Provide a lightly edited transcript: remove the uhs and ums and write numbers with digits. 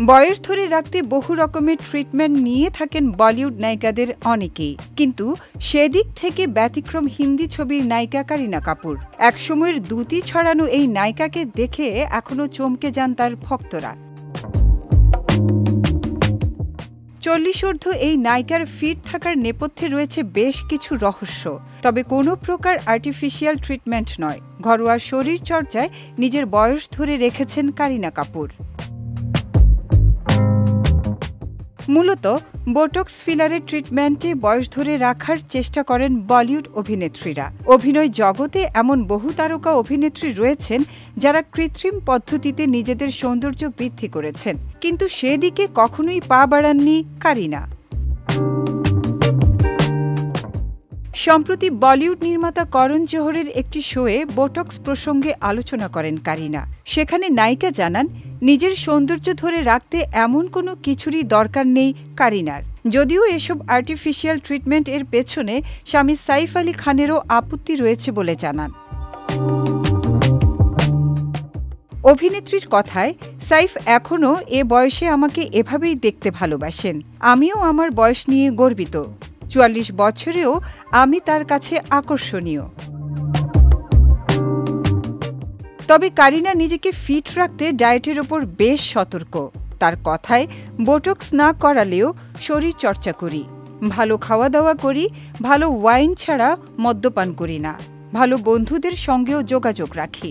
বয়স ধরে রাখতে বহু রকমের ট্রিটমেন্ট নিয়ে থাকেন বলিউড নায়িকাদের অনেকেই, কিন্তু সেদিক থেকে ব্যতিক্রম হিন্দি ছবির নায়িকা কারিনা কাপুর। একসময়ের দ্যুতি ছড়ানো এই নায়িকাকে দেখে এখনো চমকে যান তার ভক্তরা। 40 এই নায়িকার ফিট থাকার নেপথ্যে রয়েছে বেশ কিছু রহস্য। তবে কোনো প্রকার আর্টিফিশিয়াল ট্রিটমেন্ট নয়, ঘরোয়া শরীরচর্চায় নিজের বয়স ধরে রেখেছেন কারিনা কাপুর। মূলত বোটক্স ফিলারের ট্রিটমেন্টে বয়স ধরে রাখার চেষ্টা করেন বলিউড অভিনেত্রীরা। অভিনয় জগতে এমন বহু তারকা অভিনেত্রী রয়েছেন যারা কৃত্রিম পদ্ধতিতে নিজেদের সৌন্দর্য বৃদ্ধি করেছেন, কিন্তু সেদিকে কখনোই পা বাড়াননি কারিনা। সম্প্রতি বলিউড নির্মাতা করণ জোহরের একটি শোয়ে বোটক্স প্রসঙ্গে আলোচনা করেন কারিনা। সেখানে নায়িকা জানান, নিজের সৌন্দর্য ধরে রাখতে এমন কোনো কিছুরই দরকার নেই কারিনার। যদিও এসব আর্টিফিশিয়াল ট্রিটমেন্ট এর পেছনে স্বামী সাইফ আলী খানেরও আপত্তি রয়েছে বলে জানান। অভিনেত্রীর কথায়, সাইফ এখনও এ বয়সে আমাকে এভাবেই দেখতে ভালোবাসেন। আমিও আমার বয়স নিয়ে গর্বিত। 44 বছরেও আমি তার কাছে আকর্ষণীয়। তবে কারিনা নিজেকে ফিট রাখতে ডায়েটের ওপর বেশ সতর্ক। তার কথায়, বোটক্স না করালেও শরীর চর্চা করি, ভালো খাওয়া দাওয়া করি, ভালো ওয়াইন ছাড়া মদ্যপান করি না, ভালো বন্ধুদের সঙ্গেও যোগাযোগ রাখি।